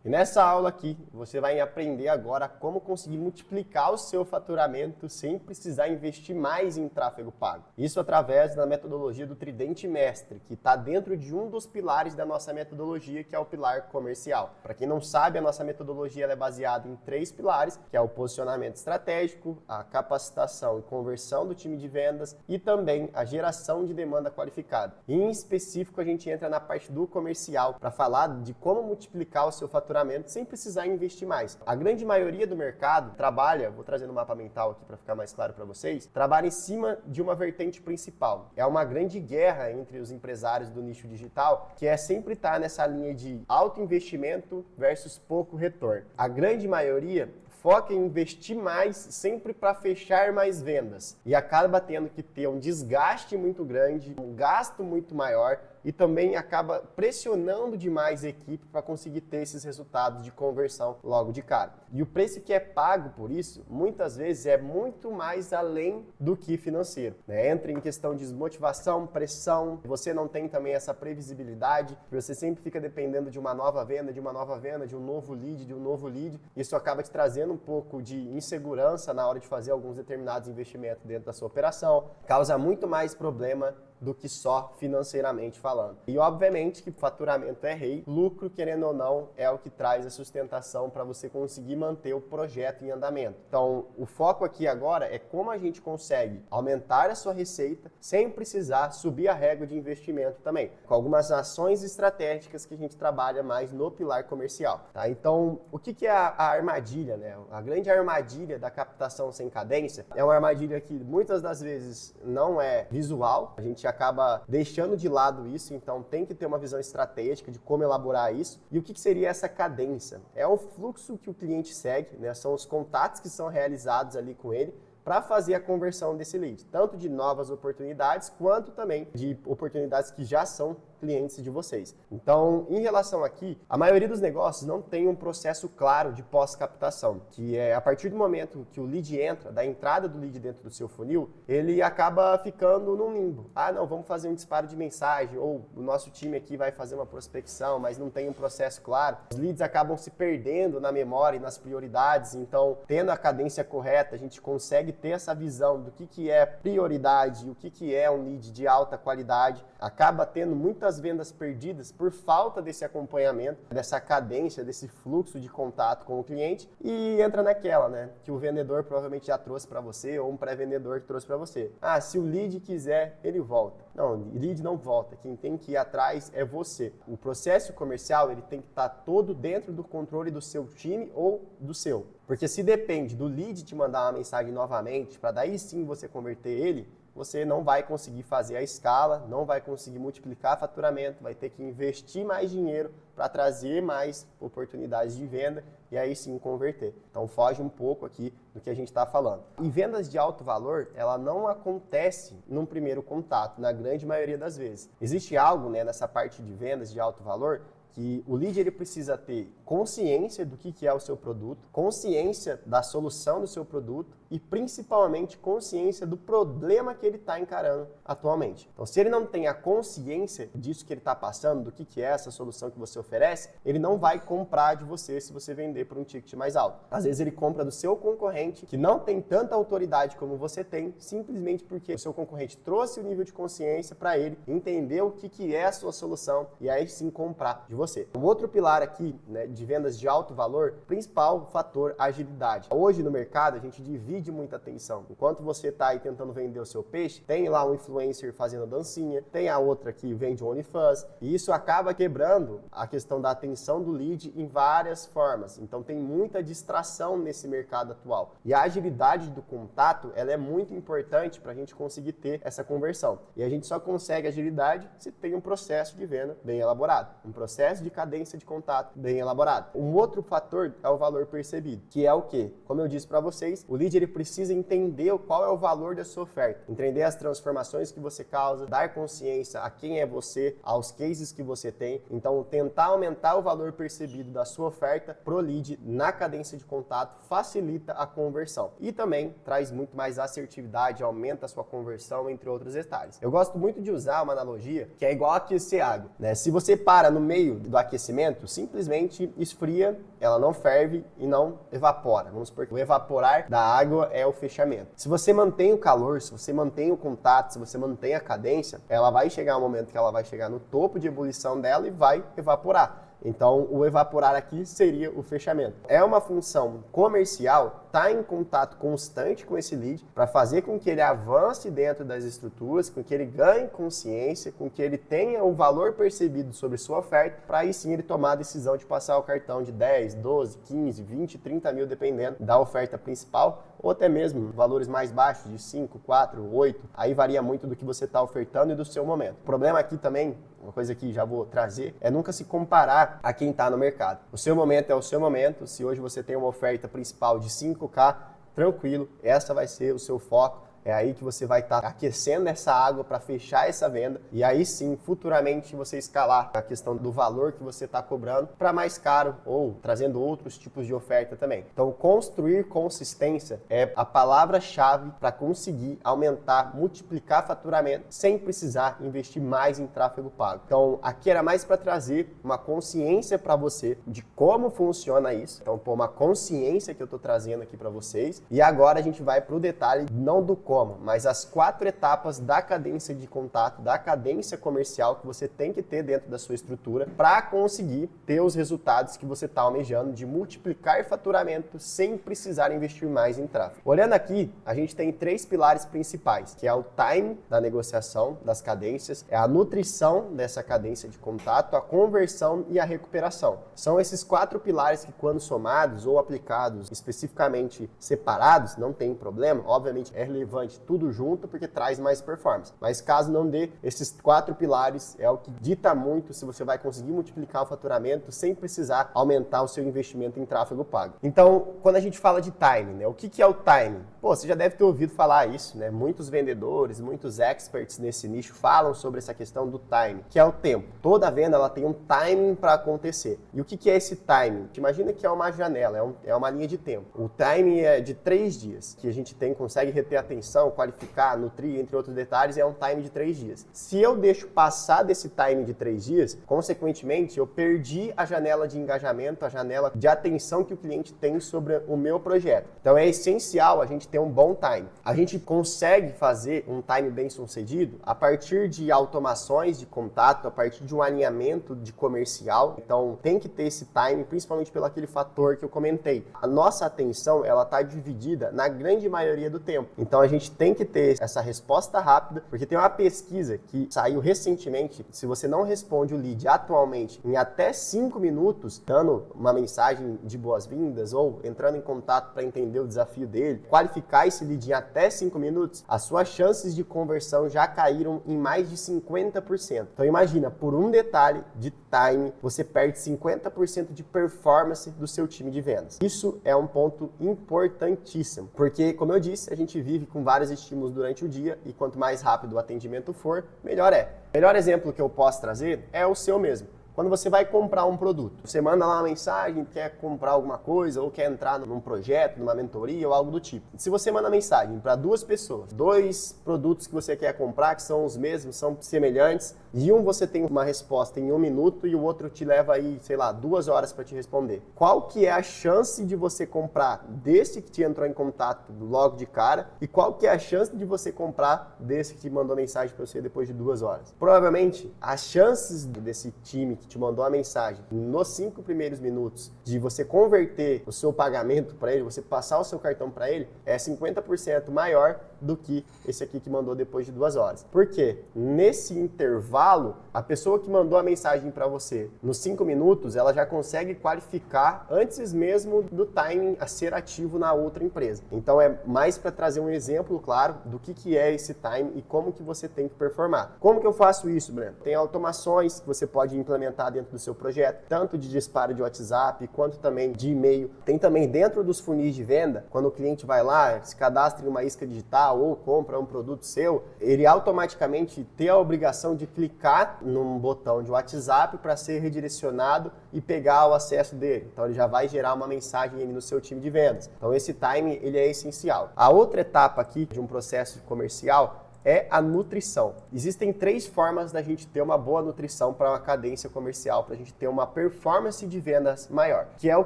E nessa aula aqui, você vai aprender agora como conseguir multiplicar o seu faturamento sem precisar investir mais em tráfego pago. Isso através da metodologia do Tridente Mestre, que está dentro de um dos pilares da nossa metodologia, que é o pilar comercial. Para quem não sabe, a nossa metodologia é baseada em 3 pilares, que é o posicionamento estratégico, a capacitação e conversão do time de vendas e também a geração de demanda qualificada. E, em específico, a gente entra na parte do comercial para falar de como multiplicar o seu faturamento sem precisar investir mais. A grande maioria do mercado trabalha, vou trazer no mapa mental aqui para ficar mais claro para vocês, trabalha em cima de uma vertente principal. É uma grande guerra entre os empresários do nicho digital, que é sempre estar nessa linha de alto investimento versus pouco retorno. A grande maioria foca em investir mais sempre para fechar mais vendas e acaba tendo que ter um desgaste muito grande, um gasto muito maior e também acaba pressionando demais a equipe para conseguir ter esses resultados de conversão logo de cara. E o preço que é pago por isso, muitas vezes, é muito mais além do que financeiro, né? Entra em questão de desmotivação, pressão, você não tem também essa previsibilidade, você sempre fica dependendo de uma nova venda, de um novo lead, isso acaba te trazendo um pouco de insegurança na hora de fazer alguns determinados investimentos dentro da sua operação, causa muito mais problema do que só financeiramente falando. E obviamente que faturamento é rei, lucro, querendo ou não, é o que traz a sustentação para você conseguir manter o projeto em andamento. Então, o foco aqui agora é como a gente consegue aumentar a sua receita sem precisar subir a régua de investimento também, com algumas ações estratégicas que a gente trabalha mais no pilar comercial, tá? Então, o que é a armadilha, né? A grande armadilha da captação sem cadência é uma armadilha que muitas das vezes não é visual, a gente acaba deixando de lado isso, então tem que ter uma visão estratégica de como elaborar isso. E o que seria essa cadência? É o fluxo que o cliente segue, né? São os contatos que são realizados ali com ele para fazer a conversão desse lead, tanto de novas oportunidades, quanto também de oportunidades que já são clientes de vocês. Então, em relação aqui, a maioria dos negócios não tem um processo claro de pós-captação, que é a partir do momento que o lead entra, da entrada do lead dentro do seu funil, ele acaba ficando num limbo. Ah, não, vamos fazer um disparo de mensagem, ou o nosso time aqui vai fazer uma prospecção, mas não tem um processo claro. Os leads acabam se perdendo na memória e nas prioridades, então, tendo a cadência correta, a gente consegue ter essa visão do que é prioridade, o que é um lead de alta qualidade, acaba tendo muitas vendas perdidas por falta desse acompanhamento, dessa cadência, desse fluxo de contato com o cliente e entra naquela, né, que o vendedor provavelmente já trouxe para você ou um pré-vendedor que trouxe para você. Ah, se o lead quiser, ele volta. Não, o lead não volta, quem tem que ir atrás é você. O processo comercial, ele tem que estar todo dentro do controle do seu time ou do seu. Porque se depende do lead te mandar uma mensagem novamente, para daí sim você converter ele, você não vai conseguir fazer a escala, não vai conseguir multiplicar faturamento, vai ter que investir mais dinheiro para trazer mais oportunidades de venda e aí sim converter. Então foge um pouco aqui do que a gente está falando. E vendas de alto valor, ela não acontece num primeiro contato, na grande maioria das vezes. Existe algo, né, nessa parte de vendas de alto valor que o lead ele precisa ter consciência do que é o seu produto, consciência da solução do seu produto e principalmente consciência do problema que ele está encarando atualmente. Então, se ele não tem a consciência disso que ele está passando, do que é essa solução que você oferece, ele não vai comprar de você se você vender por um ticket mais alto. Às vezes ele compra do seu concorrente, que não tem tanta autoridade como você tem, simplesmente porque o seu concorrente trouxe o nível de consciência para ele entender o que é a sua solução e aí sim comprar de você. O outro pilar aqui, né, de vendas de alto valor, principal fator, agilidade. Hoje no mercado a gente divide muita atenção. Enquanto você está aí tentando vender o seu peixe, tem lá um influencer fazendo dancinha, tem a outra que vende OnlyFans, e isso acaba quebrando a questão da atenção do lead em várias formas. Então tem muita distração nesse mercado atual. E a agilidade do contato, ela é muito importante para a gente conseguir ter essa conversão. E a gente só consegue agilidade se tem um processo de venda bem elaborado, um processo de cadência de contato bem elaborado. Um outro fator é o valor percebido, que é o quê? Como eu disse para vocês, o lead ele precisa entender qual é o valor da sua oferta, entender as transformações que você causa, dar consciência a quem é você, aos cases que você tem. Então, tentar aumentar o valor percebido da sua oferta pro lead na cadência de contato facilita a conversão e também traz muito mais assertividade, aumenta a sua conversão, entre outros detalhes. Eu gosto muito de usar uma analogia que é igual aquecer água, né? Se você para no meio do aquecimento, simplesmente esfria, ela não ferve e não evapora. Vamos supor que o evaporar da água é o fechamento. Se você mantém o calor, se você mantém o contato, se você mantém a cadência, ela vai chegar um momento que ela vai chegar no topo de ebulição dela e vai evaporar. Então, o evaporar aqui seria o fechamento. É uma função comercial, estar em contato constante com esse lead para fazer com que ele avance dentro das estruturas, com que ele ganhe consciência, com que ele tenha o valor percebido sobre sua oferta, para aí sim ele tomar a decisão de passar o cartão de 10, 12, 15, 20, 30 mil, dependendo da oferta principal, ou até mesmo valores mais baixos, de 5, 4, 8. Aí varia muito do que você está ofertando e do seu momento. O problema aqui também, uma coisa que já vou trazer, é nunca se comparar a quem está no mercado. O seu momento é o seu momento. Se hoje você tem uma oferta principal de 5K, tranquilo, essa vai ser o seu foco. É aí que você vai estar aquecendo essa água para fechar essa venda e aí sim, futuramente, você escalar a questão do valor que você está cobrando para mais caro ou trazendo outros tipos de oferta também. Então, construir consistência é a palavra-chave para conseguir aumentar, multiplicar faturamento sem precisar investir mais em tráfego pago. Então, aqui era mais para trazer uma consciência para você de como funciona isso. Então, uma consciência que eu estou trazendo aqui para vocês. E agora a gente vai para o detalhe, não do como, mas as 4 etapas da cadência de contato, da cadência comercial que você tem que ter dentro da sua estrutura para conseguir ter os resultados que você está almejando de multiplicar faturamento sem precisar investir mais em tráfego. Olhando aqui, a gente tem 3 pilares principais, que é o time da negociação, das cadências, é a nutrição dessa cadência de contato, a conversão e a recuperação. São esses 4 pilares que, quando somados ou aplicados especificamente separados, não tem problema, obviamente é relevante tudo junto porque traz mais performance. Mas caso não dê, esses 4 pilares é o que dita muito se você vai conseguir multiplicar o faturamento sem precisar aumentar o seu investimento em tráfego pago. Então, quando a gente fala de time, né? O que é o time? Pô, você já deve ter ouvido falar isso, né? Muitos vendedores, muitos experts nesse nicho falam sobre essa questão do time, que é o tempo. Toda venda ela tem um timing para acontecer. E o que é esse timing? Imagina que é uma janela, é uma linha de tempo. O timing é de 3 dias, que a gente consegue reter atenção, qualificar, nutrir, entre outros detalhes, é um time de 3 dias. Se eu deixo passar desse time de 3 dias, consequentemente, eu perdi a janela de engajamento, a janela de atenção que o cliente tem sobre o meu projeto. Então é essencial a gente ter um bom time. A gente consegue fazer um time bem sucedido a partir de automações de contato, a partir de um alinhamento de comercial. Então tem que ter esse time, principalmente pelo aquele fator que eu comentei. A nossa atenção, ela está dividida na grande maioria do tempo. Então a gente tem que ter essa resposta rápida, porque tem uma pesquisa que saiu recentemente, se você não responde o lead atualmente em até 5 minutos, dando uma mensagem de boas-vindas ou entrando em contato para entender o desafio dele, qualificar esse lead em até 5 minutos, as suas chances de conversão já caíram em mais de 50%. Então imagina, por um detalhe de time, você perde 50% de performance do seu time de vendas. Isso é um ponto importantíssimo, porque, como eu disse, a gente vive com vários estímulos durante o dia e quanto mais rápido o atendimento for, melhor é. O melhor exemplo que eu posso trazer é o seu mesmo. Quando você vai comprar um produto, você manda lá uma mensagem, quer comprar alguma coisa ou quer entrar num projeto, numa mentoria ou algo do tipo. Se você manda mensagem para 2 pessoas, 2 produtos que você quer comprar, que são os mesmos, são semelhantes, e um você tem uma resposta em 1 minuto e o outro te leva aí, sei lá, 2 horas para te responder. Qual que é a chance de você comprar desse que te entrou em contato logo de cara e qual que é a chance de você comprar desse que te mandou mensagem para você depois de 2 horas? Provavelmente, as chances desse time que te mandou a mensagem nos 5 primeiros minutos de você converter o seu pagamento para ele, você passar o seu cartão para ele, é 50% maior do que esse aqui que mandou depois de 2 horas. Por quê? Nesse intervalo, a pessoa que mandou a mensagem para você nos 5 minutos, ela já consegue qualificar antes mesmo do timing a ser ativo na outra empresa. Então é mais para trazer um exemplo claro do que é esse time e como que você tem que performar. Como que eu faço isso, Breno? Tem automações que você pode implementar implementar dentro do seu projeto, tanto de disparo de WhatsApp, quanto também de e-mail. Tem também dentro dos funis de venda, quando o cliente vai lá, se cadastra em uma isca digital ou compra um produto seu, ele automaticamente tem a obrigação de clicar num botão de WhatsApp para ser redirecionado e pegar o acesso dele. Então ele já vai gerar uma mensagem ali no seu time de vendas. Então esse time ele é essencial. A outra etapa aqui de um processo comercial é a nutrição. Existem 3 formas da gente ter uma boa nutrição para uma cadência comercial, para a gente ter uma performance de vendas maior. Que é o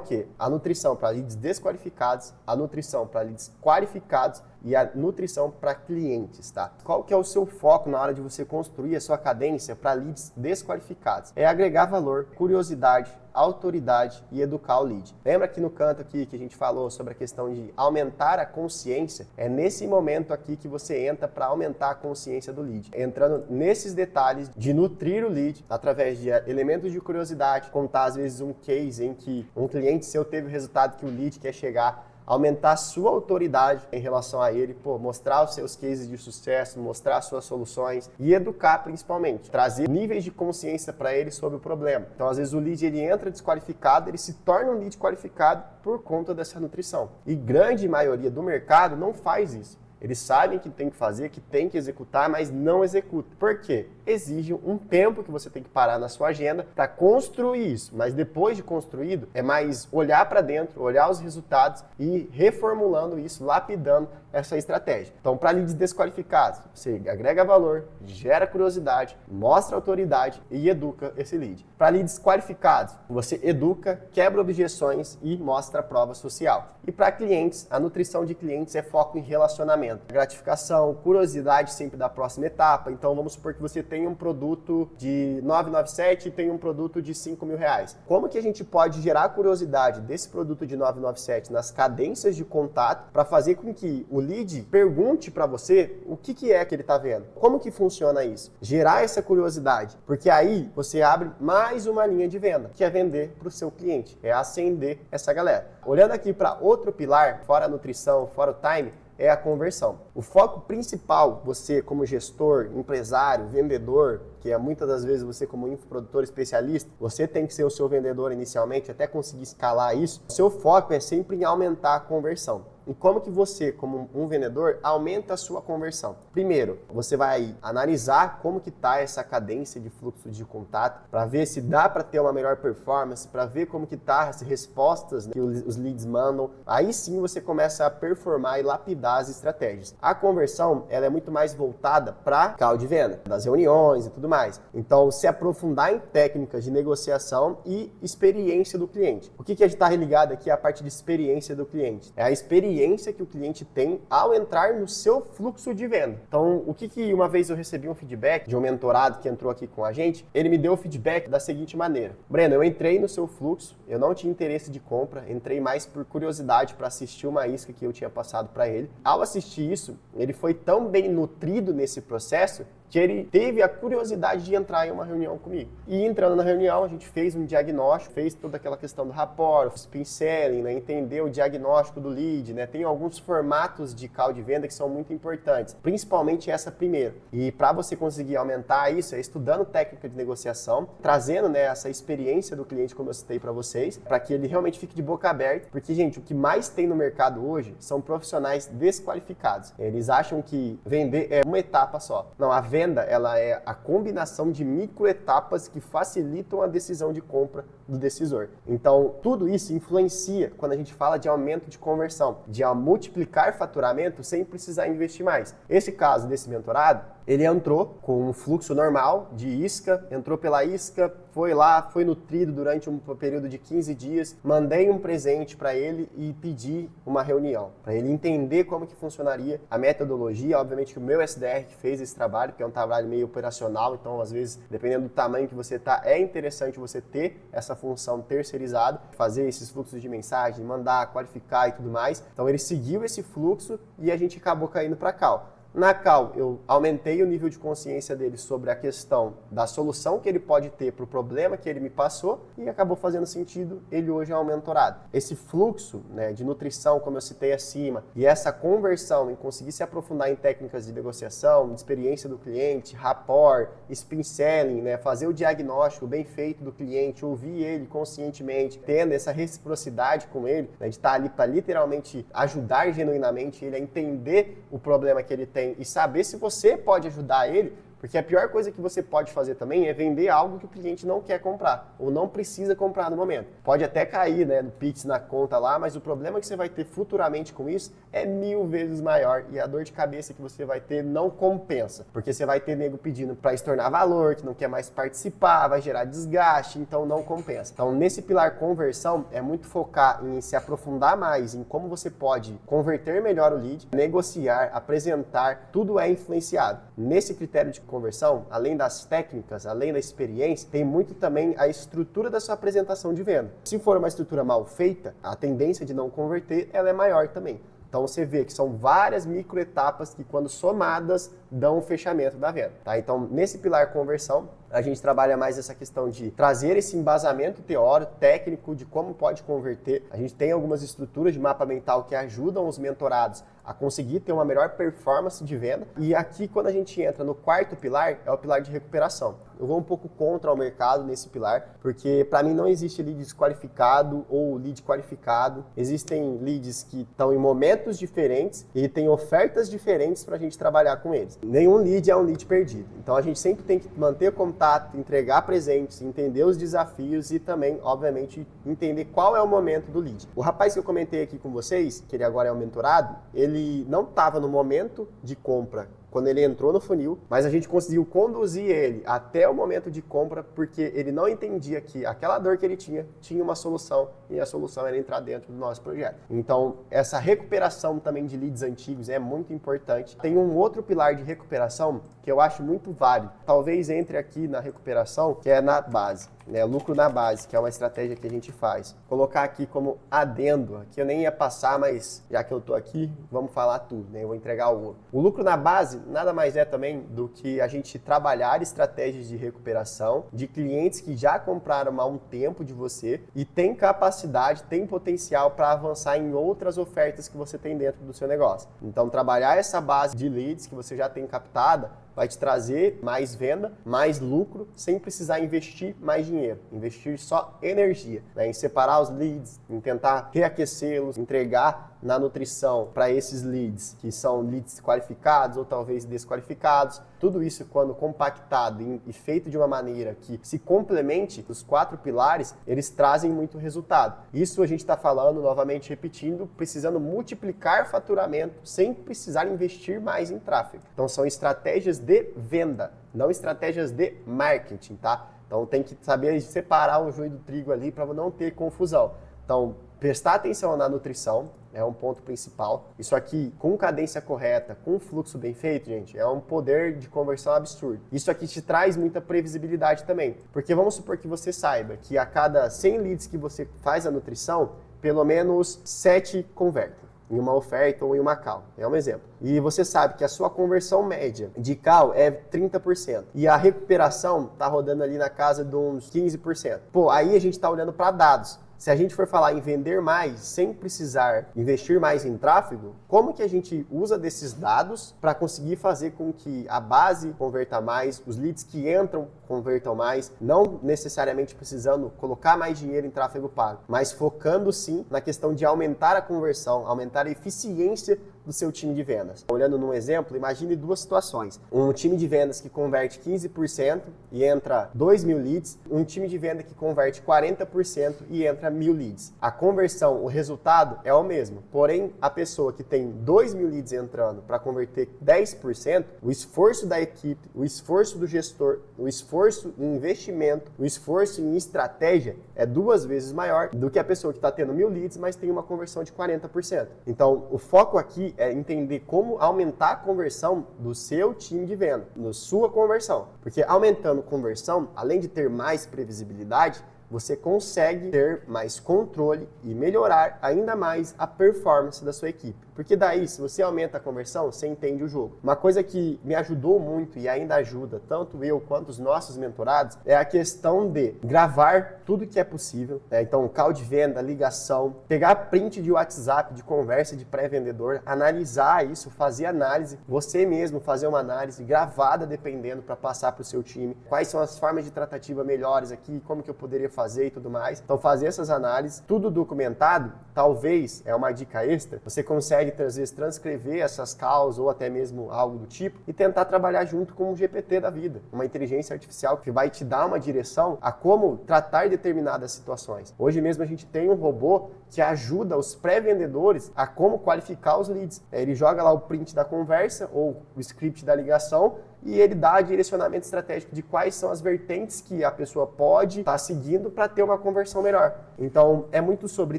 quê? A nutrição para leads desqualificados, a nutrição para leads qualificados e a nutrição para clientes, tá? Qual que é o seu foco na hora de você construir a sua cadência para leads desqualificados? É agregar valor, curiosidade, autoridade e educar o lead. Lembra aqui no canto aqui que a gente falou sobre a questão de aumentar a consciência? É nesse momento aqui que você entra para aumentar a consciência do lead. Entrando nesses detalhes de nutrir o lead através de elementos de curiosidade, contar às vezes um case em que um cliente seu teve o resultado que o lead quer chegar, aumentar a sua autoridade em relação a ele, mostrar os seus cases de sucesso, mostrar as suas soluções e educar principalmente, trazer níveis de consciência para ele sobre o problema. Então, às vezes o lead ele entra desqualificado, ele se torna um lead qualificado por conta dessa nutrição. E grande maioria do mercado não faz isso. Eles sabem que tem que fazer, que tem que executar, mas não executa. Por quê? Exige um tempo que você tem que parar na sua agenda para construir isso. Mas depois de construído, é mais olhar para dentro, olhar os resultados e reformulando isso, lapidando essa estratégia. Então, para leads desqualificados, você agrega valor, gera curiosidade, mostra autoridade e educa esse lead. Para leads qualificados, você educa, quebra objeções e mostra a prova social. E para clientes, a nutrição de clientes é foco em relacionamento. Gratificação, curiosidade sempre da próxima etapa. Então vamos supor que você tem um produto de 997 e tem um produto de R$5.000. Como que a gente pode gerar curiosidade desse produto de 997 nas cadências de contato para fazer com que o lead pergunte para você o que é que ele está vendo? Como que funciona isso? Gerar essa curiosidade, porque aí você abre mais uma linha de venda, que é vender para o seu cliente, é acender essa galera. Olhando aqui para outro pilar, fora a nutrição, fora o time, é a conversão. O foco principal, você como gestor, empresário, vendedor, que é muitas das vezes você como infoprodutor especialista, você tem que ser o seu vendedor inicialmente, até conseguir escalar isso. O seu foco é sempre em aumentar a conversão. E como que você, como um vendedor, aumenta a sua conversão? Primeiro, você vai analisar como que está essa cadência de fluxo de contato, para ver se dá para ter uma melhor performance, para ver como que tá as respostas, né, que os leads mandam. Aí sim você começa a performar e lapidar as estratégias. A conversão, ela é muito mais voltada para call de venda, das reuniões e tudo mais. Então, se aprofundar em técnicas de negociação e experiência do cliente. O que a gente está ligado aqui é a parte de experiência do cliente. É a experiência que o cliente tem ao entrar no seu fluxo de venda. Então, o que uma vez eu recebi um feedback de um mentorado que entrou aqui com a gente, ele me deu o feedback da seguinte maneira: Breno, eu entrei no seu fluxo, eu não tinha interesse de compra, entrei mais por curiosidade para assistir uma isca que eu tinha passado para ele. Ao assistir isso, ele foi tão bem nutrido nesse processo que ele teve a curiosidade de entrar em uma reunião comigo. E entrando na reunião, a gente fez um diagnóstico, fez toda aquela questão do rapport, spin selling, né? Entendeu o diagnóstico do lead, né? Tem alguns formatos de call de venda que são muito importantes, principalmente essa primeira. E para você conseguir aumentar isso, é estudando técnica de negociação, trazendo, né, essa experiência do cliente, como eu citei para vocês, para que ele realmente fique de boca aberta, porque, gente, o que mais tem no mercado hoje são profissionais desqualificados. Eles acham que vender é uma etapa só. Não, a venda, ela é a combinação de microetapas que facilitam a decisão de compra do decisor. Então, tudo isso influencia quando a gente fala de aumento de conversão, de multiplicar faturamento sem precisar investir mais. Esse caso desse mentorado, ele entrou com um fluxo normal de isca, entrou pela isca, foi lá, foi nutrido durante um período de 15 dias, mandei um presente para ele e pedi uma reunião, para ele entender como que funcionaria a metodologia. Obviamente que o meu SDR que fez esse trabalho, que é um trabalho meio operacional, então às vezes, dependendo do tamanho que você tá, é interessante você ter essa função terceirizada, fazer esses fluxos de mensagem, mandar, qualificar e tudo mais. Então ele seguiu esse fluxo e a gente acabou caindo para call. Na call, eu aumentei o nível de consciência dele sobre a questão da solução que ele pode ter para o problema que ele me passou e acabou fazendo sentido, ele hoje é um mentorado. Esse fluxo, né, de nutrição, como eu citei acima, e essa conversão em conseguir se aprofundar em técnicas de negociação, de experiência do cliente, rapport, spin selling, né, fazer o diagnóstico bem feito do cliente, ouvir ele conscientemente, tendo essa reciprocidade com ele, né, de estar ali para literalmente ajudar genuinamente ele a entender o problema que ele tem e saber se você pode ajudar ele, porque a pior coisa que você pode fazer também é vender algo que o cliente não quer comprar ou não precisa comprar no momento. Pode até cair, né, no Pix na conta lá, mas o problema que você vai ter futuramente com isso é 1000 vezes maior e a dor de cabeça que você vai ter não compensa, porque você vai ter nego pedindo para estornar valor, que não quer mais participar, vai gerar desgaste, então não compensa. Então, nesse pilar conversão, é muito focar em se aprofundar mais em como você pode converter melhor o lead, negociar, apresentar, tudo é influenciado. Nesse critério de conversão, além das técnicas, além da experiência, tem muito também a estrutura da sua apresentação de venda. Se for uma estrutura mal feita, a tendência de não converter ela é maior também. Então você vê que são várias microetapas que, quando somadas, dão o fechamento da venda. Tá? Então, nesse pilar conversão, a gente trabalha mais essa questão de trazer esse embasamento teórico, técnico de como pode converter. A gente tem algumas estruturas de mapa mental que ajudam os mentorados a conseguir ter uma melhor performance de venda. E aqui, quando a gente entra no quarto pilar, é o pilar de recuperação. Eu vou um pouco contra o mercado nesse pilar, porque para mim não existe lead desqualificado ou lead qualificado. Existem leads que estão em momentos diferentes e tem ofertas diferentes para a gente trabalhar com eles. Nenhum lead é um lead perdido. Então a gente sempre tem que manter contato, entregar presentes, entender os desafios e também, obviamente, entender qual é o momento do lead. O rapaz que eu comentei aqui com vocês, que ele agora é o mentorado, ele não estava no momento de compra quando ele entrou no funil, mas a gente conseguiu conduzir ele até o momento de compra porque ele não entendia que aquela dor que ele tinha uma solução e a solução era entrar dentro do nosso projeto. Então, essa recuperação também de leads antigos é muito importante. Tem um outro pilar de recuperação que eu acho muito válido. Talvez entre aqui na recuperação, que é na base. Lucro na base, que é uma estratégia que a gente faz. Colocar aqui como adendo, aqui eu nem ia passar, mas já que eu tô aqui, vamos falar tudo, né? Eu vou entregar o ouro. O lucro na base nada mais é também do que a gente trabalhar estratégias de recuperação de clientes que já compraram há um tempo de você e tem capacidade, tem potencial para avançar em outras ofertas que você tem dentro do seu negócio. Então, trabalhar essa base de leads que você já tem captada vai te trazer mais venda, mais lucro, sem precisar investir mais dinheiro. Investir só energia, né? Em separar os leads, em tentar reaquecê-los, entregar na nutrição para esses leads, que são leads qualificados ou talvez desqualificados. Tudo isso, quando compactado e feito de uma maneira que se complemente, os 4 pilares, eles trazem muito resultado. Isso a gente está falando, novamente repetindo, precisando multiplicar faturamento sem precisar investir mais em tráfego. Então, são estratégias de venda, não estratégias de marketing, tá? Então, tem que saber separar o joio do trigo ali para não ter confusão. Então, prestar atenção na nutrição é um ponto principal. Isso aqui, com cadência correta, com fluxo bem feito, gente, é um poder de conversão absurdo. Isso aqui te traz muita previsibilidade também. Porque vamos supor que você saiba que a cada 100 leads que você faz a nutrição, pelo menos 7 convertem em uma oferta ou em uma call. É um exemplo. E você sabe que a sua conversão média de call é 30%. E a recuperação está rodando ali na casa de uns 15%. Pô, aí a gente está olhando para dados. Se a gente for falar em vender mais sem precisar investir mais em tráfego, como que a gente usa desses dados para conseguir fazer com que a base converta mais, os leads que entram convertam mais, não necessariamente precisando colocar mais dinheiro em tráfego pago, mas focando sim na questão de aumentar a conversão, aumentar a eficiência do seu time de vendas. Olhando num exemplo, imagine 2 situações. Um time de vendas que converte 15% e entra 2.000 leads, um time de venda que converte 40% e entra 1.000 leads. A conversão, o resultado é o mesmo, porém a pessoa que tem 2.000 leads entrando para converter 10%, o esforço da equipe, o esforço do gestor, o esforço em investimento, o esforço em estratégia é 2 vezes maior do que a pessoa que está tendo 1.000 leads, mas tem uma conversão de 40%. Então, o foco aqui é entender como aumentar a conversão do seu time de venda, na sua conversão. Porque aumentando conversão, além de ter mais previsibilidade, você consegue ter mais controle e melhorar ainda mais a performance da sua equipe. Porque daí, se você aumenta a conversão, você entende o jogo. Uma coisa que me ajudou muito e ainda ajuda, tanto eu quanto os nossos mentorados, é a questão de gravar tudo que é possível, né? Então, call de venda, ligação, pegar print de WhatsApp, de conversa de pré-vendedor, analisar isso, fazer análise, você mesmo fazer uma análise gravada, dependendo, para passar para o seu time. Quais são as formas de tratativa melhores aqui, como que eu poderia fazer e tudo mais. Então, fazer essas análises, tudo documentado, talvez, é uma dica extra, você consegue, às vezes, transcrever essas calls ou até mesmo algo do tipo e tentar trabalhar junto com o GPT da vida, uma inteligência artificial que vai te dar uma direção a como tratar determinadas situações. Hoje mesmo a gente tem um robô que ajuda os pré-vendedores a como qualificar os leads. Ele joga lá o print da conversa ou o script da ligação e ele dá direcionamento estratégico de quais são as vertentes que a pessoa pode estar seguindo para ter uma conversão melhor. Então, é muito sobre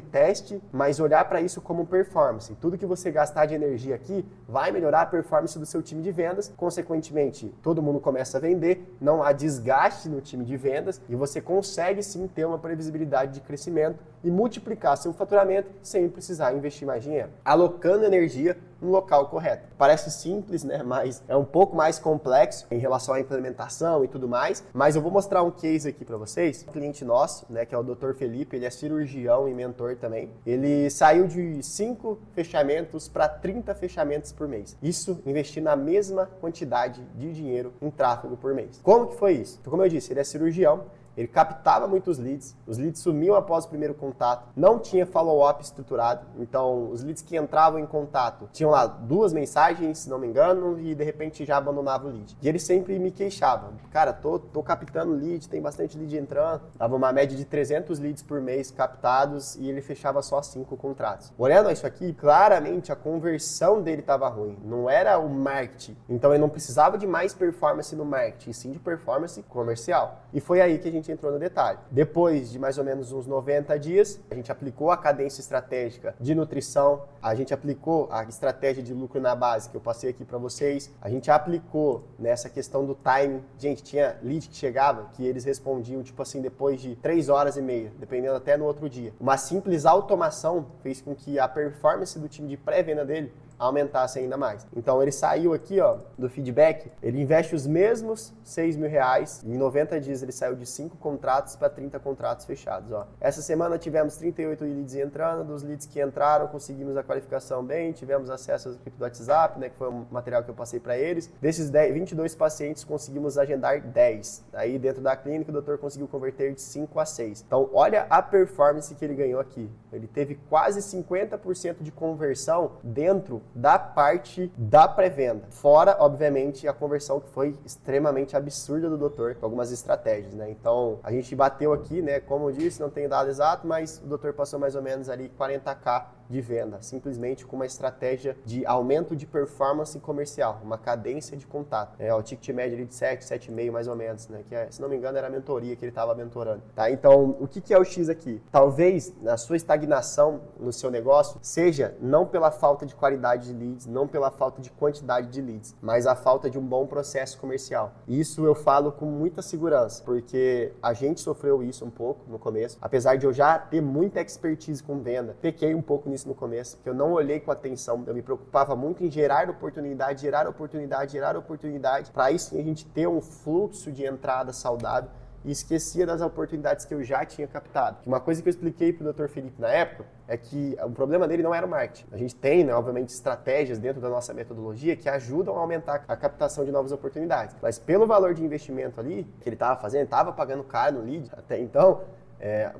teste, mas olhar para isso como performance. Tudo que você gastar de energia aqui vai melhorar a performance do seu time de vendas. Consequentemente, todo mundo começa a vender, não há desgaste no time de vendas e você consegue sim ter uma previsibilidade de crescimento e multiplicar seu faturamento sem precisar investir mais dinheiro, alocando energia no local correto. Parece simples, né? Mas é um pouco mais complexo em relação à implementação e tudo mais. Mas eu vou mostrar um case aqui para vocês. Um cliente nosso, né, que é o Dr. Felipe, ele é cirurgião e mentor também. Ele saiu de 5 fechamentos para 30 fechamentos por mês. Isso investindo a mesma quantidade de dinheiro em tráfego por mês. Como que foi isso? Então, como eu disse, ele é cirurgião. Ele captava muitos leads, os leads sumiam após o primeiro contato, não tinha follow-up estruturado, então os leads que entravam em contato tinham lá 2 mensagens, se não me engano, e de repente já abandonava o lead. E ele sempre me queixava, cara, tô captando lead, tem bastante lead entrando, dava uma média de 300 leads por mês captados e ele fechava só 5 contratos. Olhando isso aqui, claramente a conversão dele estava ruim, não era o marketing, então ele não precisava de mais performance no marketing, sim de performance comercial. E foi aí que a gente entrou no detalhe. Depois de mais ou menos uns 90 dias, a gente aplicou a cadência estratégica de nutrição, a gente aplicou a estratégia de lucro na base, que eu passei aqui para vocês, a gente aplicou nessa questão do timing. Gente, tinha lead que chegava, que eles respondiam, tipo assim, depois de 3 horas e meia, dependendo até no outro dia. Uma simples automação fez com que a performance do time de pré-venda dele aumentasse ainda mais. Então ele saiu aqui, ó, do feedback, ele investe os mesmos R$6.000, em 90 dias ele saiu de 5 contratos para 30 contratos fechados, ó. Essa semana tivemos 38 leads entrando, dos leads que entraram conseguimos a qualificação bem, tivemos acesso ao script do WhatsApp, né, que foi um material que eu passei para eles. Desses 22 pacientes conseguimos agendar 10. Aí dentro da clínica o doutor conseguiu converter de 5 a 6. Então olha a performance que ele ganhou aqui. Ele teve quase 50% de conversão dentro da parte da pré-venda. Fora, obviamente, a conversão que foi extremamente absurda do doutor, com algumas estratégias, né? Então, a gente bateu aqui, né? Como eu disse, não tenho dado exato, mas o doutor passou mais ou menos ali 40k de venda, simplesmente com uma estratégia de aumento de performance comercial, uma cadência de contato. O ticket médio ali de 7, 7,5 mais ou menos, né? Que se não me engano era a mentoria que ele estava mentorando. Tá? Então, o que é o X aqui? Talvez na sua estagnação no seu negócio seja não pela falta de qualidade de leads, não pela falta de quantidade de leads, mas a falta de um bom processo comercial. Isso eu falo com muita segurança, porque a gente sofreu isso um pouco no começo, apesar de eu já ter muita expertise com venda, pequei um pouco nisso no começo, porque eu não olhei com atenção, eu me preocupava muito em gerar oportunidade, para aí sim a gente ter um fluxo de entrada saudável e esquecia das oportunidades que eu já tinha captado. Uma coisa que eu expliquei para o Dr. Felipe na época é que o problema dele não era o marketing. A gente tem, né, obviamente, estratégias dentro da nossa metodologia que ajudam a aumentar a captação de novas oportunidades. Mas pelo valor de investimento ali que ele estava fazendo, ele estava pagando caro no lead até então,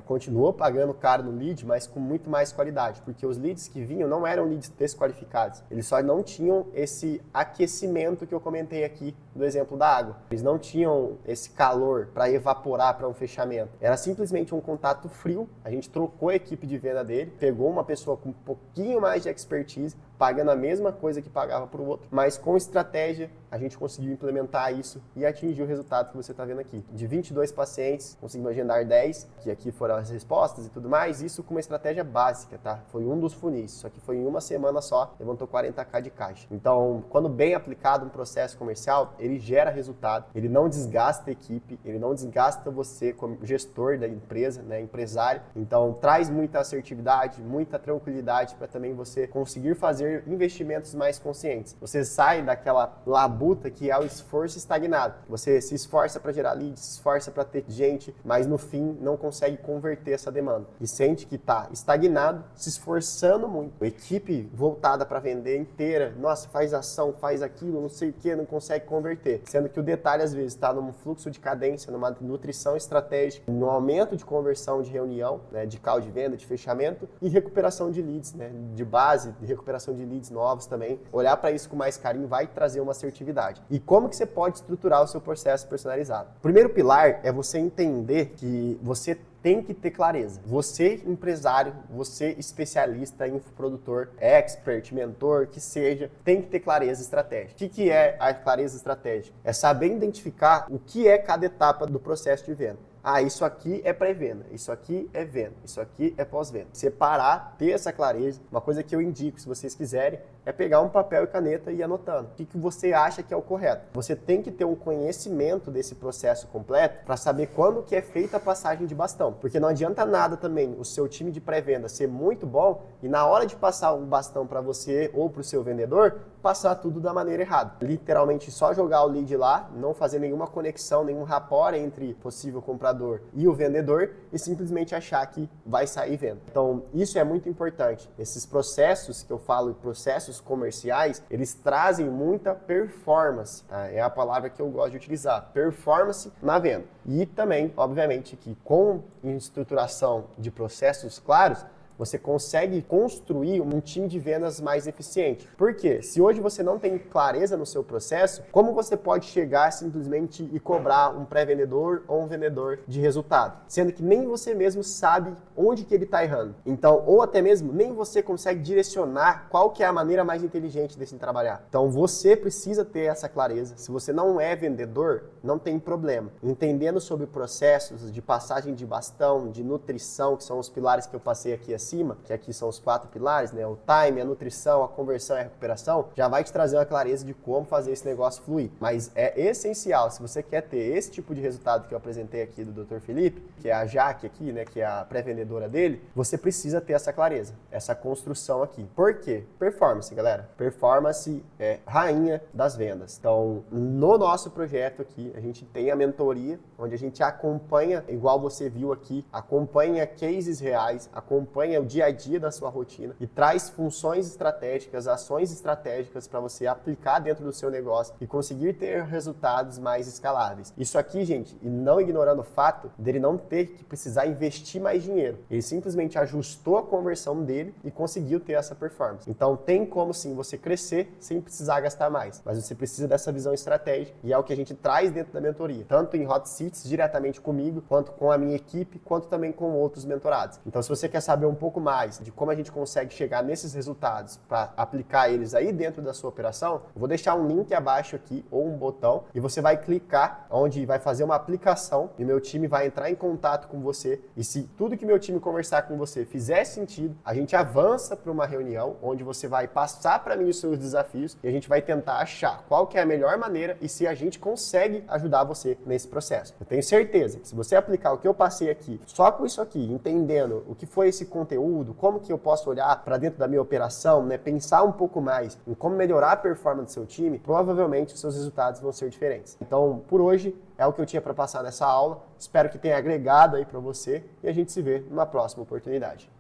continuou pagando caro no lead, mas com muito mais qualidade, porque os leads que vinham não eram leads desqualificados, eles só não tinham esse aquecimento que eu comentei aqui do exemplo da água, eles não tinham esse calor para evaporar para um fechamento, era simplesmente um contato frio. A gente trocou a equipe de venda dele, pegou uma pessoa com um pouquinho mais de expertise, pagando a mesma coisa que pagava para o outro, mas com estratégia, a gente conseguiu implementar isso e atingir o resultado que você está vendo aqui. De 22 pacientes, conseguimos agendar 10, que aqui foram as respostas e tudo mais, isso com uma estratégia básica, tá? Foi um dos funis, só que foi em uma semana só, levantou 40k de caixa. Então, quando bem aplicado um processo comercial, ele gera resultado, ele não desgasta a equipe, ele não desgasta você como gestor da empresa, né, empresário. Então, traz muita assertividade, muita tranquilidade para também você conseguir fazer investimentos mais conscientes. Você sai daquela labuta que é o esforço estagnado. Você se esforça para gerar leads, se esforça para ter gente, mas no fim não consegue converter essa demanda. E sente que está estagnado, se esforçando muito. A equipe voltada para vender inteira, nossa, faz ação, faz aquilo, não sei o que, não consegue converter. Sendo que o detalhe às vezes está num fluxo de cadência, numa nutrição estratégica, no aumento de conversão de reunião, né, de call de venda, de fechamento e recuperação de leads, né, de base, de recuperação de leads novos também. Olhar para isso com mais carinho vai trazer uma assertividade. E como que você pode estruturar o seu processo personalizado? O primeiro pilar é você entender que você tem que ter clareza. Você, empresário, você, especialista, infoprodutor, expert, mentor, que seja, tem que ter clareza estratégica. O que é a clareza estratégica? É saber identificar o que é cada etapa do processo de venda. Ah, isso aqui é pré-venda, isso aqui é venda, isso aqui é pós-venda. Separar, ter essa clareza. Uma coisa que eu indico, se vocês quiserem, é pegar um papel e caneta e ir anotando. O que você acha que é o correto? Você tem que ter um conhecimento desse processo completo para saber quando que é feita a passagem de bastão. Porque não adianta nada também o seu time de pré-venda ser muito bom e na hora de passar um bastão para você ou para o seu vendedor, passar tudo da maneira errada. Literalmente só jogar o lead lá, não fazer nenhuma conexão, nenhum rapport entre possível comprador e o vendedor e simplesmente achar que vai sair venda. Então, isso é muito importante. Esses processos que eu falo, processos comerciais, eles trazem muita performance, tá? É a palavra que eu gosto de utilizar, performance na venda. E também, obviamente, que com estruturação de processos claros, você consegue construir um time de vendas mais eficiente. Por quê? Se hoje você não tem clareza no seu processo, como você pode chegar simplesmente e cobrar um pré-vendedor ou um vendedor de resultado? Sendo que nem você mesmo sabe onde que ele está errando. Então, ou até mesmo nem você consegue direcionar qual que é a maneira mais inteligente desse trabalhar. Então, você precisa ter essa clareza. Se você não é vendedor, não tem problema. Entendendo sobre processos de passagem de bastão, de nutrição, que são os pilares que eu passei aqui acima, que aqui são os 4 pilares, né? O time, a nutrição, a conversão e a recuperação, já vai te trazer uma clareza de como fazer esse negócio fluir. Mas é essencial, se você quer ter esse tipo de resultado que eu apresentei aqui do Dr. Felipe, que é a Jaque aqui, né? Que é a pré-vendedora dele, você precisa ter essa clareza, essa construção aqui. Por quê? Performance, galera. Performance é rainha das vendas. Então, no nosso projeto aqui, a gente tem a mentoria, onde a gente acompanha, igual você viu aqui, acompanha cases reais, acompanha o dia a dia da sua rotina e traz funções estratégicas, ações estratégicas para você aplicar dentro do seu negócio e conseguir ter resultados mais escaláveis. Isso aqui, gente, e não ignorando o fato dele não ter que precisar investir mais dinheiro. Ele simplesmente ajustou a conversão dele e conseguiu ter essa performance. Então, tem como sim você crescer sem precisar gastar mais, mas você precisa dessa visão estratégica e é o que a gente traz dentro da mentoria, tanto em Hot Seats, diretamente comigo, quanto com a minha equipe, quanto também com outros mentorados. Então, se você quer saber um pouco mais de como a gente consegue chegar nesses resultados para aplicar eles aí dentro da sua operação, eu vou deixar um link abaixo aqui ou um botão e você vai clicar onde vai fazer uma aplicação e meu time vai entrar em contato com você e se tudo que meu time conversar com você fizer sentido, a gente avança para uma reunião onde você vai passar para mim os seus desafios e a gente vai tentar achar qual que é a melhor maneira e se a gente consegue ajudar você nesse processo. Eu tenho certeza que se você aplicar o que eu passei aqui, só com isso aqui, entendendo o que foi esse conteúdo, como que eu posso olhar para dentro da minha operação, né, pensar um pouco mais em como melhorar a performance do seu time, provavelmente os seus resultados vão ser diferentes. Então, por hoje, é o que eu tinha para passar nessa aula. Espero que tenha agregado aí para você e a gente se vê numa próxima oportunidade.